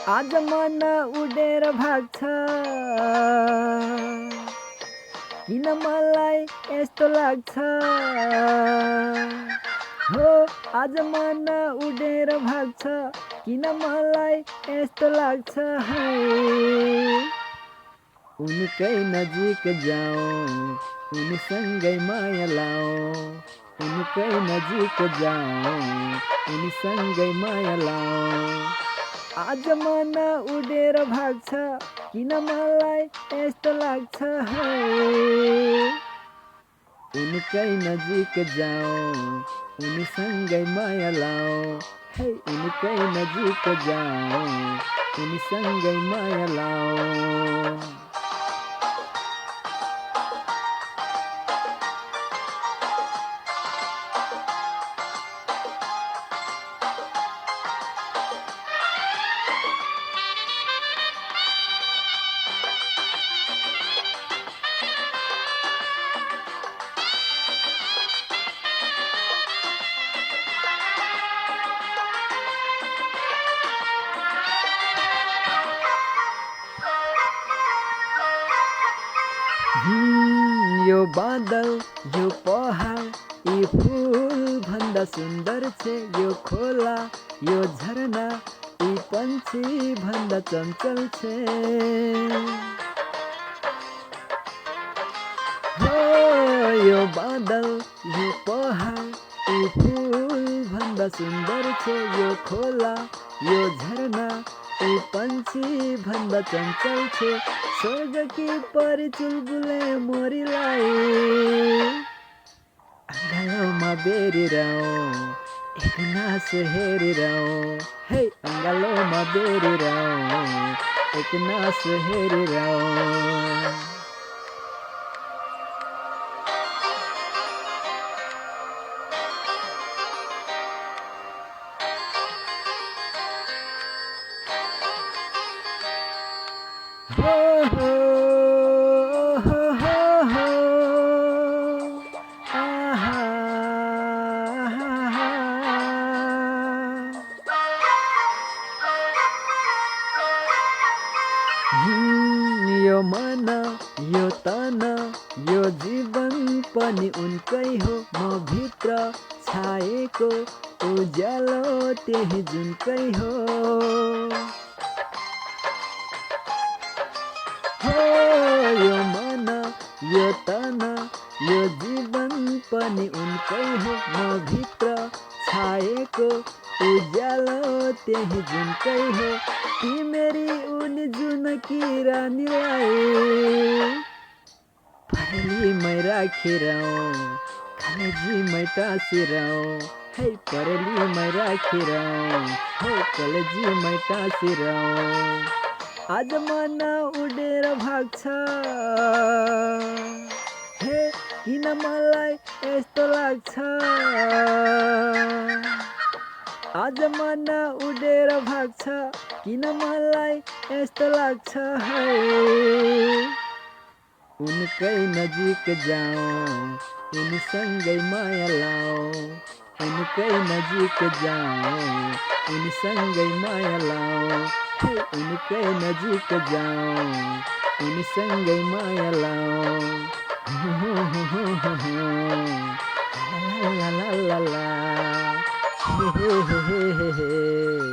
आज मन उडेर भाग्छ, किन मलाई यस्तो लाग्छ? हो आज मन उडेर भाग्छ, किन मलाई यस्तो लाग्छ? है उनकै नजिक जाऊँ, उनीसँगै माया लाऊँ, उनकै नजिक जाऊँ, उनीसँगै माया लाऊँ। आज मन उडेर भाग्छ, किन मलाई यस्तो लाग्छ? है उनकै नजिक जाऊँ, उनीसँगै माया लाऊँ, है उनकै नजिक जाऊँ, उनीसँगै माया लाऊँ। यो बादल, यो पहाड, यी फुल भन्दा सुन्दर छे। यो खोला, यो झरना, यी पंछी भन्दा चञ्चल छे। हो यो बादल, यो पहाड, यी फुल भन्दा सुन्दर छे। यो खोला, यो झरना, यी पंछी भन्दा चञ्चल छे। स्वर्गकी परी चुलबुले मोरीलाई अङ्गालोमा बेरिरहँ, एक नासो हेरिरहँ। हे अङ्गालोमा बेरिरहँ, एक नासो हेरिरहँ। हो हो हो हो हो आहा आहा। यो मन, यो तन, यो जीवन पनि उनकै हो। म भित्र छाएको उज्यालो त्यही जुनकै हो। हो यो मन, यो तन, यो जीवन पनि उनकै हो। म भित्र छाएको उज्यालो त्यही जुनकै हो। तिमेरी उनी जुनकी रानीलाई परेलीमै राखिरहँ, कलेजीमै टाँसिरहँ। है परेलीमै राखिरहँ, हो कलेजीमै टाँसिरहँ। आज मन उडेर भाग्छ, हे किन मलाई यस्तो लाग्छ? आज मन उडेर भाग्छ, किन मलाई यस्तो लाग्छ? है उनकै नजिक जाऊँ, उनीसँगै माया लाऊँ, उनकै नजिक जाऊँ, उनीसँगै माया लाऊँ। हे उनकै नजिक जाऊँ, उनीसँगै माया लाऊँ। ला ला ला ला ला, हे हे हे हे हे।